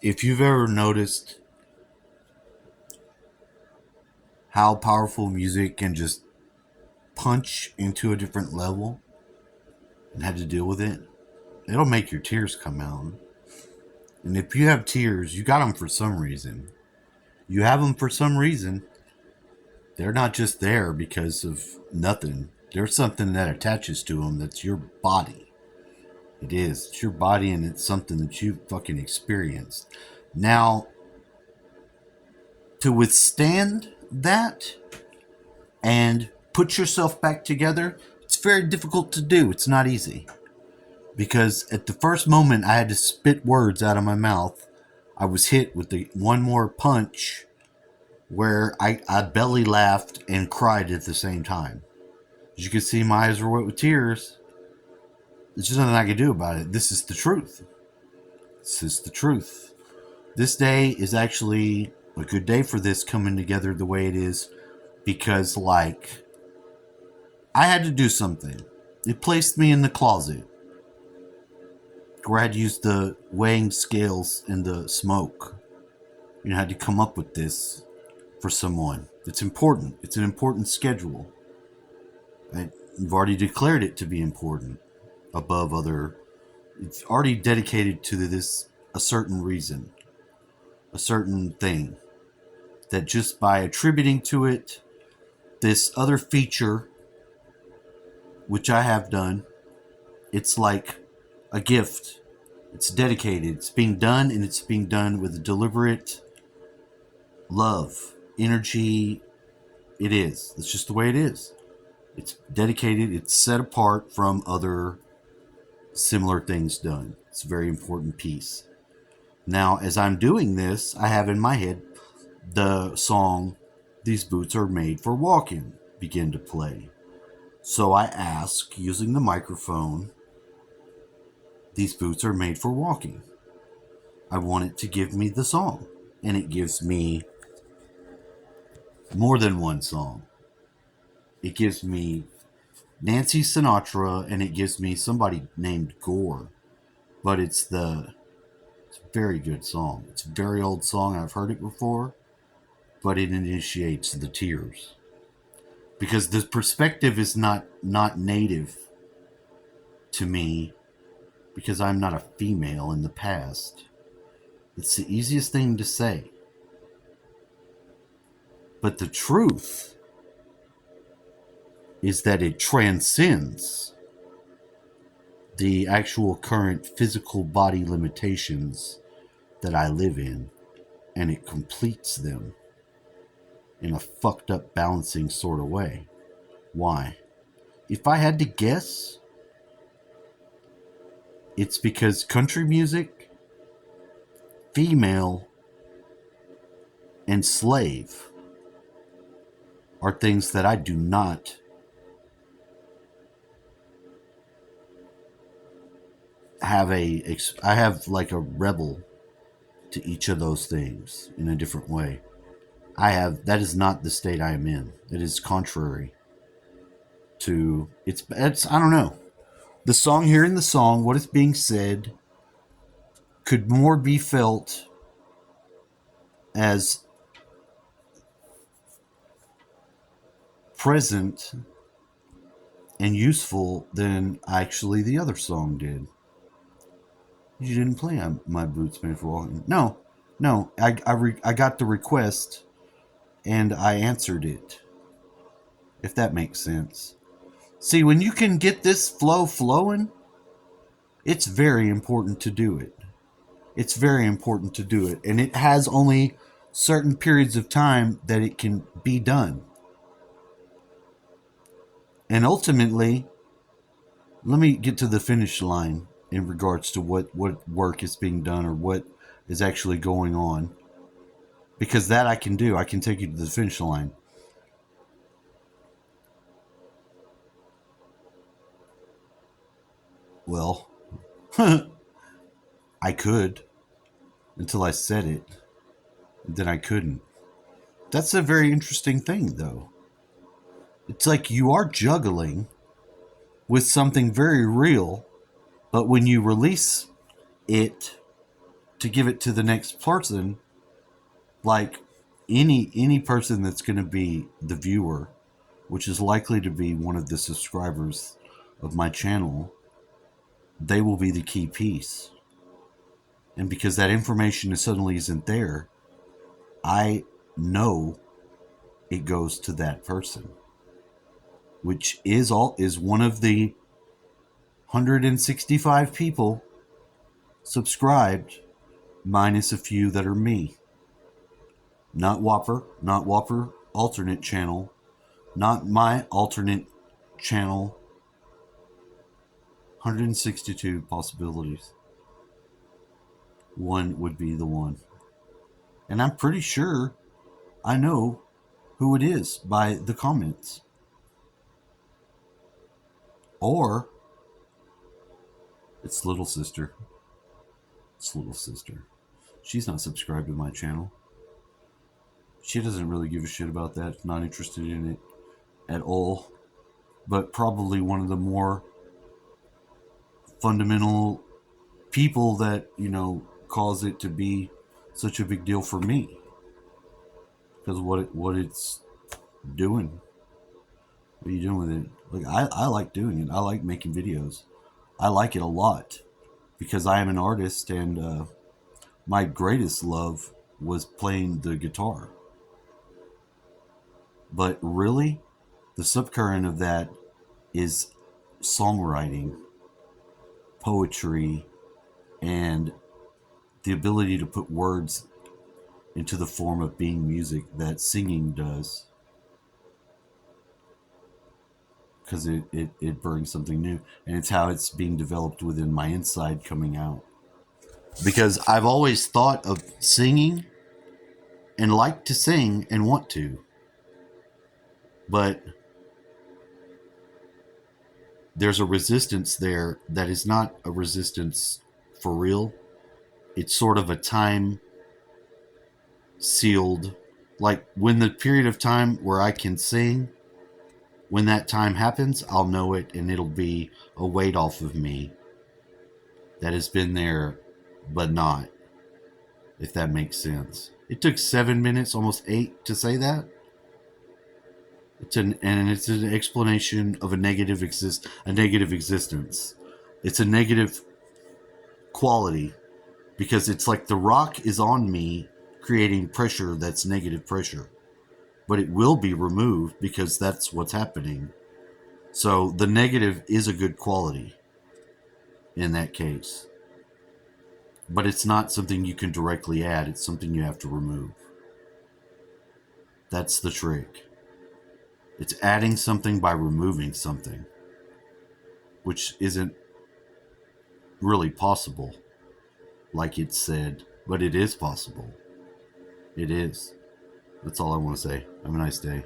If you've ever noticed how powerful music can just punch into a different level and had to deal with it, it'll make your tears come out. And if you have tears, you got them for some reason. You have them for some reason. They're not just there because of nothing. There's something that attaches to them that's your body. It is. It's your body and it's something that you fucking experienced. Now, to withstand that and put yourself back together, it's very difficult to do. It's not easy. Because at the first moment I had to spit words out of my mouth, I was hit with the one more punch where I belly laughed and cried at the same time. As you can see, my eyes were wet with tears. There's just nothing I can do about it. This is the truth. This is the truth. This day is actually a good day for this coming together the way it is because, like, I had to do something. It placed me in the closet where I had to use the weighing scales and the smoke. You know, I had to come up with this for someone. It's important. It's an important schedule. You've already declared it to be important above other. It's already dedicated to this a certain reason, a certain thing that just by attributing to it this other feature, which I have done, it's like a gift. It's dedicated. It's being done, and it's being done with a deliberate love, energy. It is. It's just the way it is. It's dedicated. It's set apart from other similar things done. It's a very important piece. Now, as I'm doing this, I have in my head the song "These Boots Are Made for Walking" begin to play. So I ask, using the microphone, "These boots are made for walking." I want it to give me the song. And it gives me more than one song. It gives me Nancy Sinatra and it gives me somebody named Gore. But it's a very good song. It's a very old song. I've heard it before. But it initiates the tears. Because the perspective is not native to me because I'm not a female in the past. It's the easiest thing to say. But the truth is that it transcends the actual current physical body limitations that I live in, and it completes them in a fucked up balancing sort of way. Why? If I had to guess, it's because country music, female, and slave are things that I do not have I have like a rebel to each of those things in a different way. That is not the state I am in. It is contrary to it's I don't know. The song, hearing the song, what is being said could more be felt as present and useful than actually the other song did. You didn't play My Boots Made for Walking. No. I got the request and I answered it. If that makes sense. See, when you can get this flow flowing, it's very important to do it. It's very important to do it. And it has only certain periods of time that it can be done. And ultimately, let me get to the finish line in regards to what work is being done or what is actually going on. Because that I can do. I can take you to the finish line. Well, I could until I said it. Then I couldn't. That's a very interesting thing, though. It's like you are juggling with something very real, but when you release it to give it to the next person, like any person that's going to be the viewer, which is likely to be one of the subscribers of my channel, they will be the key piece. And because that information suddenly isn't there, I know it goes to that person, which is one of the 165 people subscribed, minus a few that are me. Not Whopper alternate channel, not my alternate channel. 162 possibilities. One would be the one. And I'm pretty sure I know who it is by the comments. Or it's little sister. It's little sister. She's not subscribed to my channel. She doesn't really give a shit about that. Not interested in it at all. But probably one of the more fundamental people that, cause it to be such a big deal for me. Because what it's doing. What are you doing with it? Like, I like doing it. I like making videos. I like it a lot because I am an artist, and my greatest love was playing the guitar. But really, the subcurrent of that is songwriting, poetry, and the ability to put words into the form of being music that singing does. Because it brings something new, and it's how it's being developed within my inside coming out. Because I've always thought of singing and like to sing and want to, but there's a resistance there that is not a resistance for real. It's sort of a time sealed, like when the period of time where I can sing, when that time happens, I'll know it, and it'll be a weight off of me that has been there but not, if that makes sense. It took 7 minutes, almost 8, to say that. It's an explanation of a negative existence. It's a negative quality because it's like the rock is on me, creating pressure that's negative pressure. But it will be removed because that's what's happening. So the negative is a good quality in that case. But it's not something you can directly add. It's something you have to remove. That's the trick. It's adding something by removing something, which isn't really possible, like it's said, but it is possible. It is. That's all I want to say. Have a nice day.